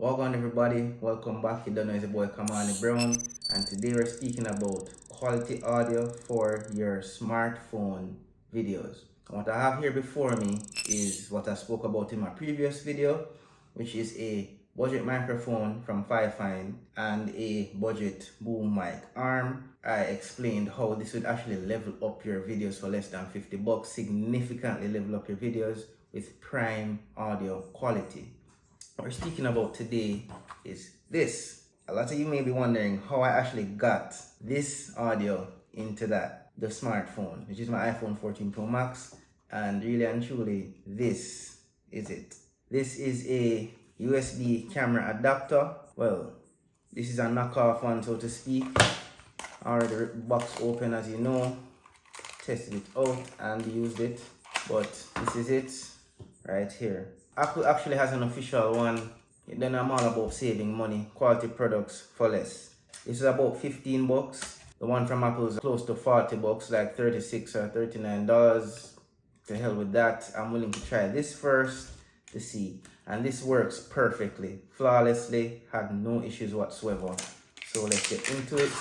Welcome everybody, welcome back. You don't know, it's your boy Kamani Brown, and today we're speaking about quality audio for your smartphone videos. And what I have here before me is what I spoke about in my previous video, which is a budget microphone from Fifine and a budget boom mic arm. I explained how this would actually level up your videos for less than 50 bucks, significantly level up your videos with prime audio quality. What we're speaking about today is this. A lot of you may be wondering how I actually got this audio into the smartphone, which is my iPhone 14 Pro Max, and really and truly, this is it. This is a USB camera adapter. Well, this is a knockoff one, so to speak. Already ripped the box open, as you know, tested it out and used it, but this is it right here. Apple actually has an official one. Then I'm all about saving money, quality products for less. This is about 15 bucks. The one from Apple is close to 40 bucks, like 36 or $39. To hell with that. I'm willing to try this first to see. And this works perfectly, flawlessly, had no issues whatsoever. So let's get into it.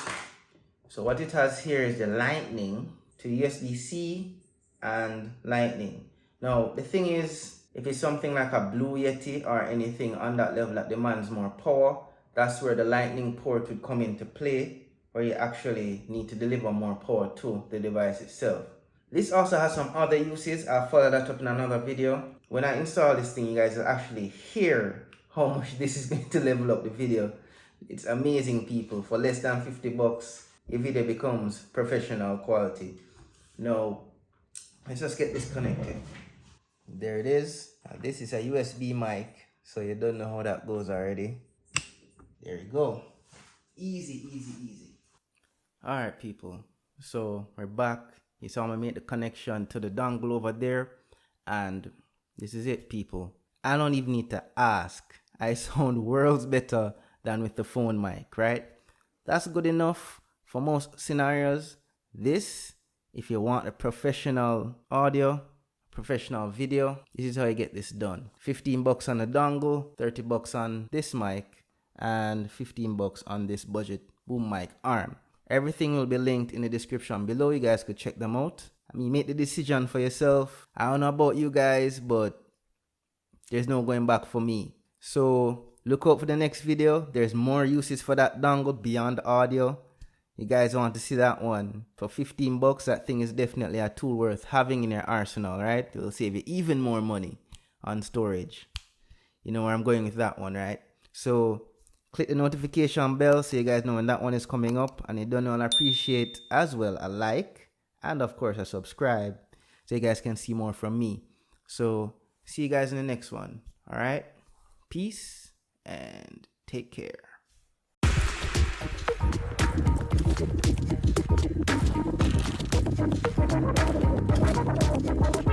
So what it has here is the Lightning to USB-C and Lightning. Now the thing is, if it's something like a Blue Yeti or anything on that level that demands more power, that's where the Lightning port would come into play, where you actually need to deliver more power to the device itself. This also has some other uses. I'll follow that up in another video. When I install this thing, you guys will actually hear how much this is going to level up the video. It's amazing, people. For less than 50 bucks, your video becomes professional quality. Now, let's just get this connected. There it is. This is a USB mic, so you don't know how that goes already. There you go. Easy, easy, easy. Alright, people. So we're back. You saw me make the connection to the dongle over there. And this is it, people. I don't even need to ask. I sound worlds better than with the phone mic, right? That's good enough for most scenarios. This, if you want a professional audio, professional video, this is how you get this done. 15 bucks on the dongle, 30 bucks on this mic, and 15 bucks on this budget boom mic arm. Everything will be linked in the description below. You guys could check them out. I mean, make the decision for yourself. I don't know about you guys, but there's no going back for me. So look out for the next video. There's more uses for that dongle beyond audio. You guys want to see that one? For 15 bucks, that thing is definitely a tool worth having in your arsenal, right? It will save you even more money on storage. You know where I'm going with that one, right? So click the notification bell so you guys know when that one is coming up. And you don't know, and I appreciate as well a like and of course a subscribe so you guys can see more from me. So see you guys in the next one. All right? Peace and take care. Thank you.